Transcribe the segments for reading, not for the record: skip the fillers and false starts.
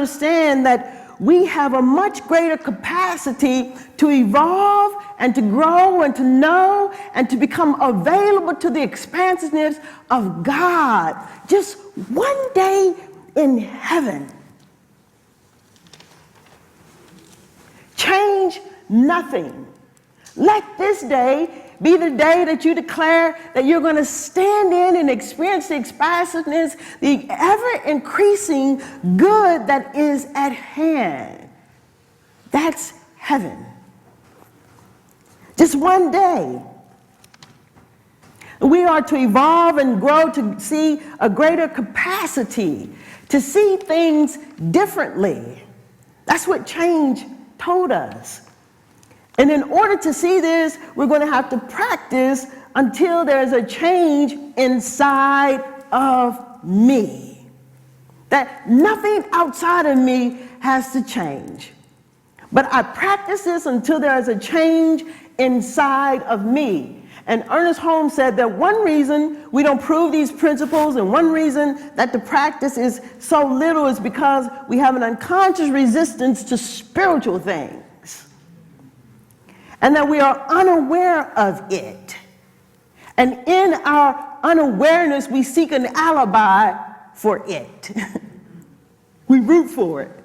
understand that we have a much greater capacity to evolve and to grow and to know and to become available to the expansiveness of God. Just one day in heaven. Change nothing. Let this day be the day that you declare that you're going to stand in and experience the expansiveness, the ever-increasing good that is at hand. That's heaven. Just one day. We are to evolve and grow to see a greater capacity, to see things differently. That's what change told us. And in order to see this, we're going to have to practice until there's a change inside of me. That nothing outside of me has to change. But I practice this until there is a change inside of me. And Ernest Holmes said that one reason we don't prove these principles and one reason that the practice is so little is because we have an unconscious resistance to spiritual things. And that we are unaware of it. And in our unawareness, we seek an alibi for it. We root for it.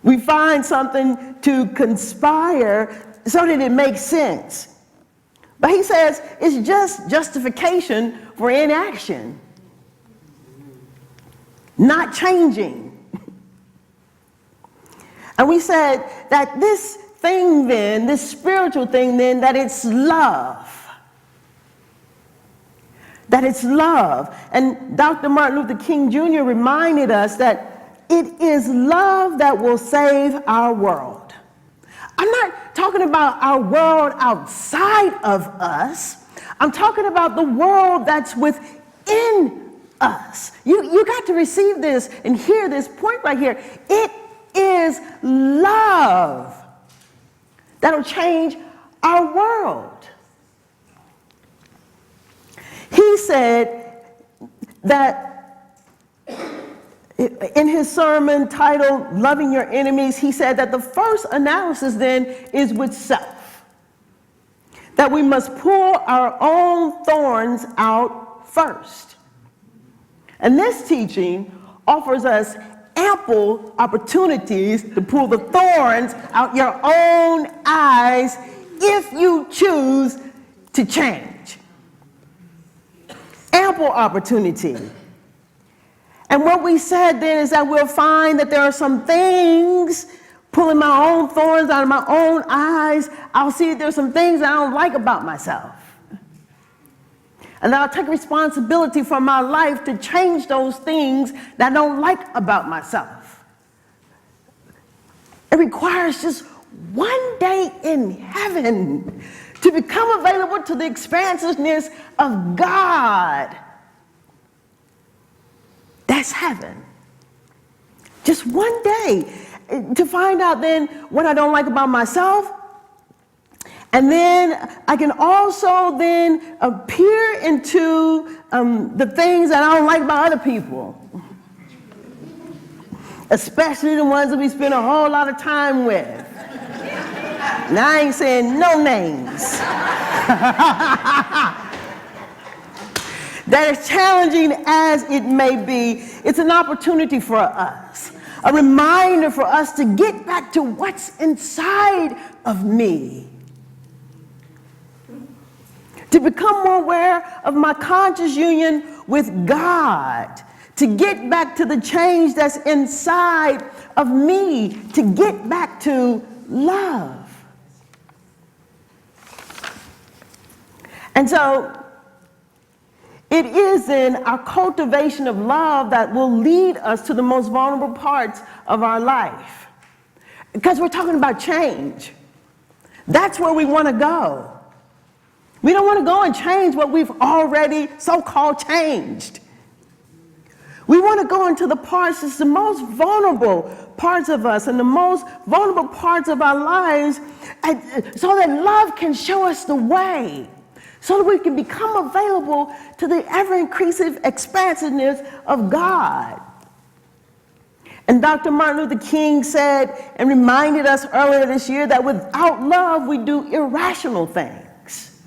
We find something to conspire so that it makes sense. But he says it's just justification for inaction, not changing. And we said that this thing then, this spiritual thing then, that it's love. That it's love. And Dr. Martin Luther King Jr. reminded us that it is love that will save our world. I'm not talking about our world outside of us. I'm talking about the world that's within us. You got to receive this and hear this point right here. It is love that'll change our world. He said that in his sermon titled Loving Your Enemies, he said that the first analysis then is with self. That we must pull our own thorns out first. And this teaching offers us ample opportunities to pull the thorns out your own eyes if you choose to change. Ample opportunity. And what we said then is that we'll find that there are some things, pulling my own thorns out of my own eyes, I'll see that there's some things I don't like about myself. And I'll take responsibility for my life to change those things that I don't like about myself. It requires just one day in heaven to become available to the expansiveness of God. That's heaven. Just one day to find out then what I don't like about myself. And then I can also then peer into the things that I don't like about other people. Especially the ones that we spend a whole lot of time with. Now I ain't saying no names. That is challenging as it may be, it's an opportunity for us. A reminder for us to get back to what's inside of me. To become more aware of my conscious union with God. To get back to the change that's inside of me. To get back to love. And so, it is in our cultivation of love that will lead us to the most vulnerable parts of our life. Because we're talking about change. That's where we want to go. We don't want to go and change what we've already so-called changed. We want to go into the parts that's the most vulnerable parts of us and the most vulnerable parts of our lives so that love can show us the way. So that we can become available to the ever-increasing expansiveness of God. And Dr. Martin Luther King said and reminded us earlier this year that without love, we do irrational things.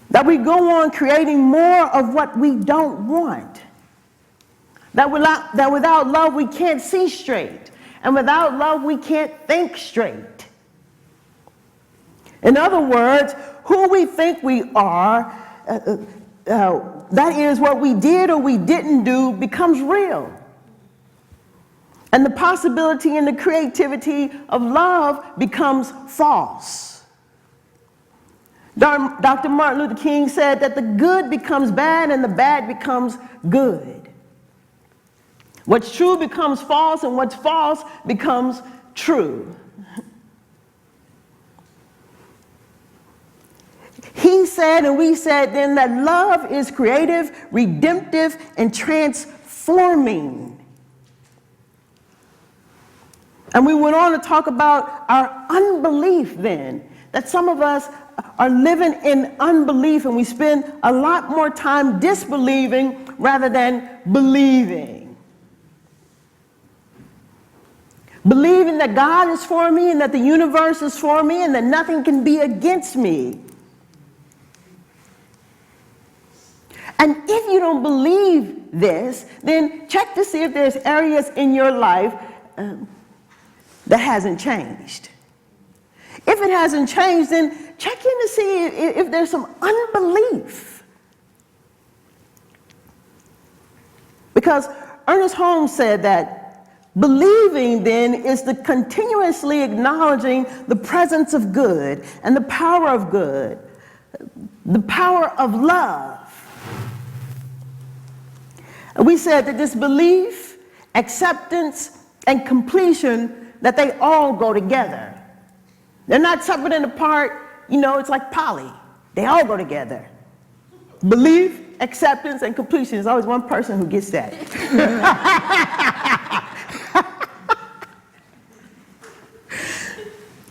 That we go on creating more of what we don't want. That without love, we can't see straight. And without love, we can't think straight. In other words, who we think we are, that is what we did or we didn't do, becomes real. And the possibility and the creativity of love becomes false. Dr. Martin Luther King said that the good becomes bad and the bad becomes good. What's true becomes false and what's false becomes true. He said and we said then that love is creative, redemptive, and transforming. And we went on to talk about our unbelief then, that some of us are living in unbelief and we spend a lot more time disbelieving rather than believing. Believing that God is for me and that the universe is for me and that nothing can be against me. And if you don't believe this, then check to see if there's areas in your life that hasn't changed. If it hasn't changed, then check in to see if there's some unbelief. Because Ernest Holmes said that believing then is the continuously acknowledging the presence of good and the power of good, the power of love. And we said that this belief, acceptance, and completion, that they all go together. They're not separate and apart. You know, it's like poly. They all go together. Belief, acceptance, and completion. There's always one person who gets that.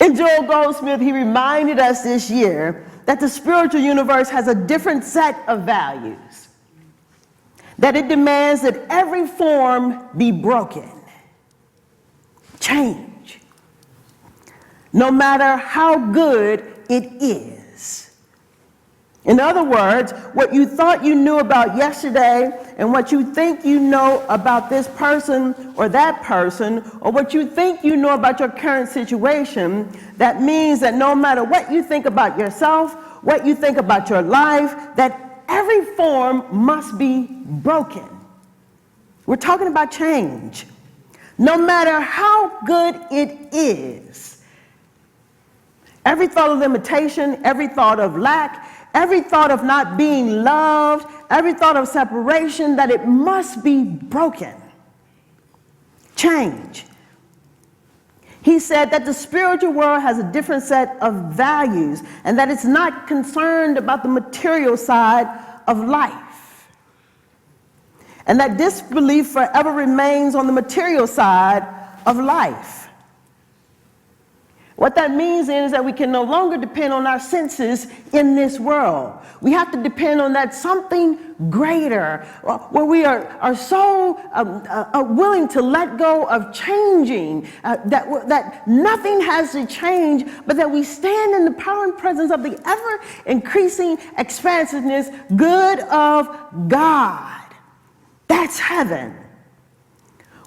And Joel Goldsmith, he reminded us this year that the spiritual universe has a different set of values. That it demands that every form be broken. Change. No matter how good it is. In other words, what you thought you knew about yesterday and what you think you know about this person or that person, or what you think you know about your current situation, that means that no matter what you think about yourself, what you think about your life, that every form must be broken. We're talking about change. No matter how good it is. Every thought of limitation, every thought of lack, every thought of not being loved, every thought of separation, that it must be broken. Change. He said that the spiritual world has a different set of values and that it's not concerned about the material side of life. And that disbelief forever remains on the material side of life. What that means is that we can no longer depend on our senses in this world. We have to depend on that something greater, where we are so willing to let go of changing, that nothing has to change, but that we stand in the power and presence of the ever-increasing expansiveness, good of God. That's heaven.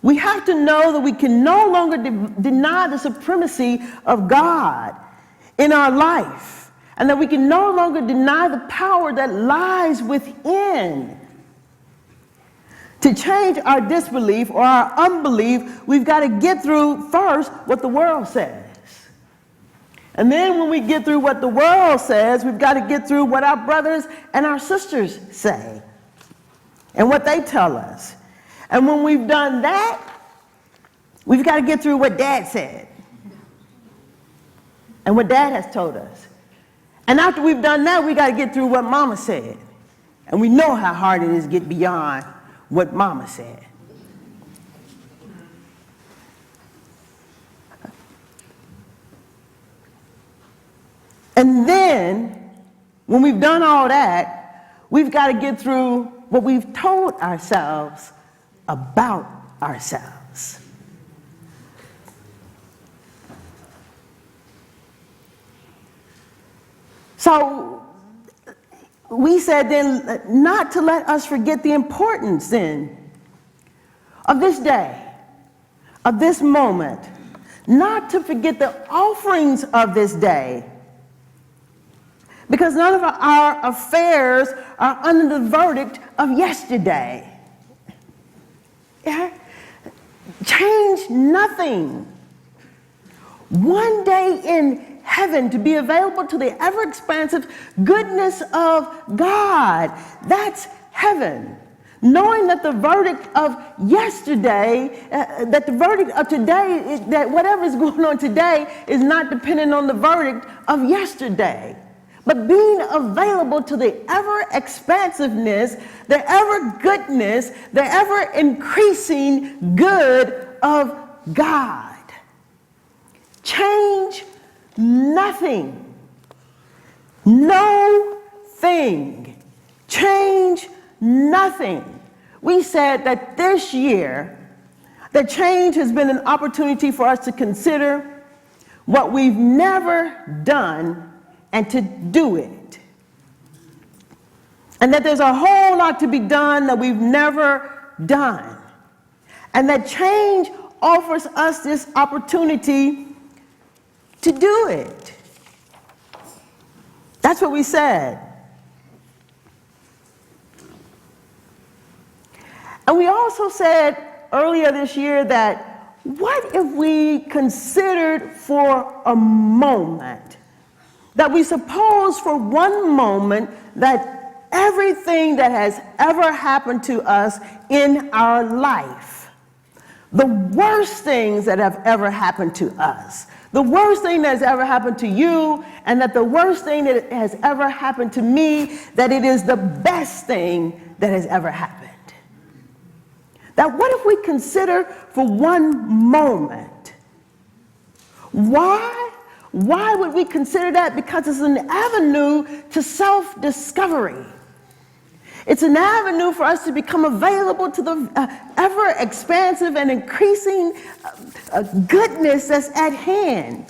We have to know that we can no longer deny the supremacy of God in our life, and that we can no longer deny the power that lies within. To change our disbelief or our unbelief, we've got to get through first what the world says. And then when we get through what the world says, we've got to get through what our brothers and our sisters say and what they tell us. And when we've done that, we've got to get through what Dad said and what Dad has told us. And after we've done that, we got to get through what Mama said. And we know how hard it is to get beyond what Mama said. And then, when we've done all that, we've got to get through what we've told ourselves about ourselves. So we said then not to let us forget the importance then of this day, of this moment, not to forget the offerings of this day, because none of our affairs are under the verdict of yesterday. Yeah? Change nothing. One day in heaven to be available to the ever-expansive goodness of God. That's heaven. Knowing that the verdict of yesterday, that the verdict of today, that whatever is going on today is not dependent on the verdict of yesterday. But being available to the ever-expansiveness, the ever-goodness, the ever-increasing good of God. Change nothing. No thing. Change nothing. We said that this year, that change has been an opportunity for us to consider what we've never done and to do it. And that there's a whole lot to be done that we've never done. And that change offers us this opportunity to do it. That's what we said. And we also said earlier this year that what if we considered for a moment, that we suppose for one moment that everything that has ever happened to us in our life, the worst things that have ever happened to us, the worst thing that has ever happened to you, and that the worst thing that has ever happened to me, that it is the best thing that has ever happened. That what if we consider for one moment? Why? Why would we consider that? Because it's an avenue to self-discovery. It's an avenue for us to become available to the ever-expansive and increasing goodness that's at hand,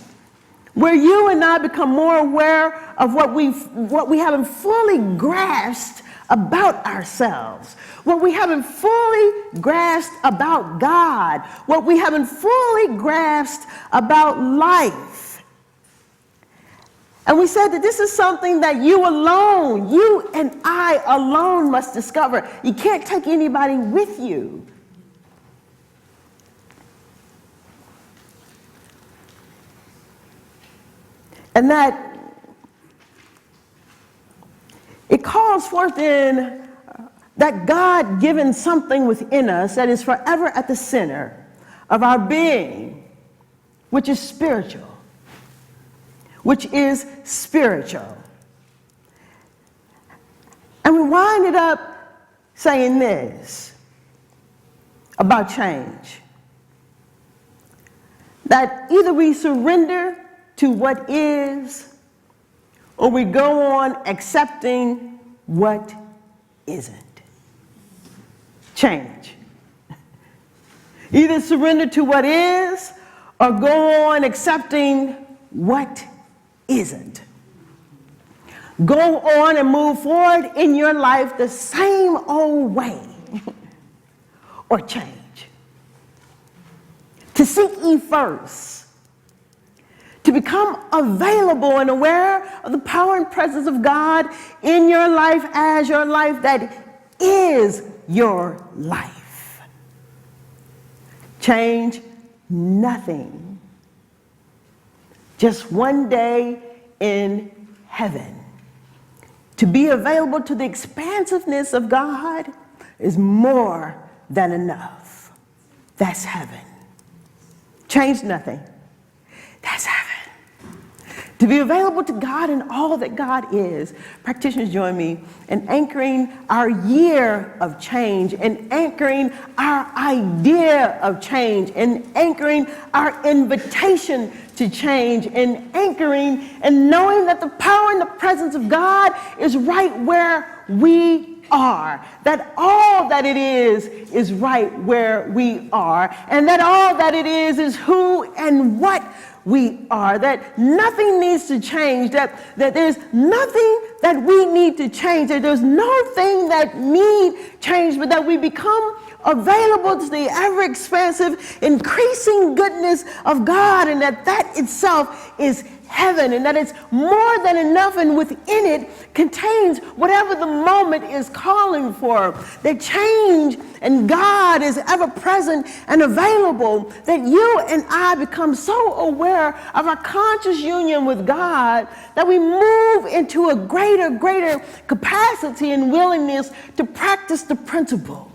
where you and I become more aware of what we haven't fully grasped about ourselves, what we haven't fully grasped about God, what we haven't fully grasped about life. And we said that this is something that you alone, you and I alone must discover. You can't take anybody with you. And that it calls forth in that God-given something within us that is forever at the center of our being, which is spiritual. Which is spiritual. And we wind it up saying this about change. That either we surrender to what is, or we go on accepting what isn't. Change. Either surrender to what is, or go on accepting what isn't. Go on and move forward in your life the same old way, or change. To seek ye first, to become available and aware of the power and presence of God in your life as your life that is your life. Change nothing. Just one day in heaven. To be available to the expansiveness of God is more than enough. That's heaven. Change nothing. That's heaven. To be available to God in all that God is. Practitioners, join me in anchoring our year of change, and anchoring our idea of change, and anchoring our invitation to change, and anchoring and knowing that the power and the presence of God is right where we are, that all that it is right where we are, and that all that it is who and what we are, that nothing needs to change, that there's nothing that we need to change, that there's no thing that need change, but that we become available to the ever-expansive, increasing goodness of God, and that itself is heaven, and that it's more than enough, and within it contains whatever the moment is calling for. That change and God is ever present and available, that you and I become so aware of our conscious union with God that we move into a greater capacity and willingness to practice the principle